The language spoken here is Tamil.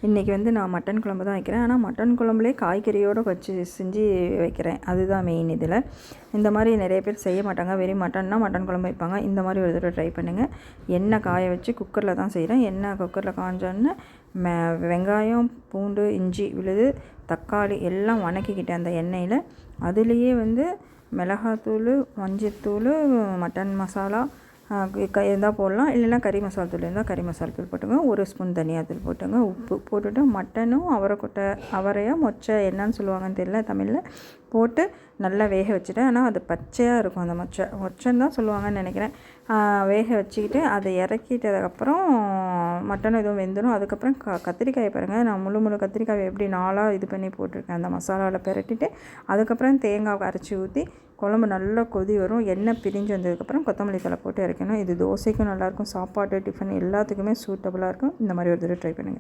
இன்றைக்கி வந்து நான் மட்டன் குழம்பு தான் வைக்கிறேன். ஆனால் மட்டன் குழம்புலேயே காய்கறியோடு வச்சு செஞ்சு வைக்கிறேன். அதுதான் மெயின் இதில். இந்த மாதிரி நிறைய பேர் செய்ய மாட்டாங்க. வெறும் மட்டன் குழம்பு வைப்பாங்க. இந்த மாதிரி ஒரு தடவை ட்ரை பண்ணுங்கள். எண்ணெய் காய வச்சு குக்கரில் தான் செய்கிறேன். எண்ணெய் குக்கரில் காஞ்சோன்னே வெங்காயம், பூண்டு, இஞ்சி விழுது, தக்காளி எல்லாம் வணக்கிக்கிட்டேன் அந்த எண்ணெயில். அதுலேயே வந்து மிளகாத்தூள், மஞ்சத்தூள், மட்டன் மசாலா இருந்தால் போடலாம். இல்லைன்னா கறி மசாலா தூள் இருந்தால் கறி மசாலா தூள் போட்டுங்க. 1 ஸ்பூன் தனியாத்தூள் போட்டுங்க. உப்பு போட்டுட்டு மட்டனும் அவரையா மொச்சை என்னன்னு சொல்லுவாங்கன்னு தெரியல தமிழில் போட்டு நல்லா வேக வச்சுட்டேன். ஆனால் அது பச்சையாக இருக்கும். அந்த மொச்சைன்னு தான் சொல்லுவாங்கன்னு நினைக்கிறேன். வேக வச்சுக்கிட்டு அதை இறக்கிட்டதுக்கப்புறம் மட்டன் எதுவும் வெந்துடும். அதுக்கப்புறம் கத்திரிக்காயை பாருங்கள், நான் முழு கத்திரிக்காயை எப்படி 4ஆக இது பண்ணி போட்டிருக்கேன். அந்த மசாலாவில் பெரட்டிட்டு அதுக்கப்புறம் தேங்காய் அரைச்சி ஊற்றி குழம்பு நல்லா கொதி வரும். எண்ணெய் பிரிஞ்சு வந்ததுக்கப்புறம் கொத்தமல்லி தழை போட்டு இறக்கணும். இது தோசைக்கும் நல்லாயிருக்கும், சாப்பாடு, டிஃபன் எல்லாத்துக்குமே சூட்டபுளாக இருக்கும். இந்த மாதிரி ஒரு தடவை ட்ரை பண்ணுங்கள்.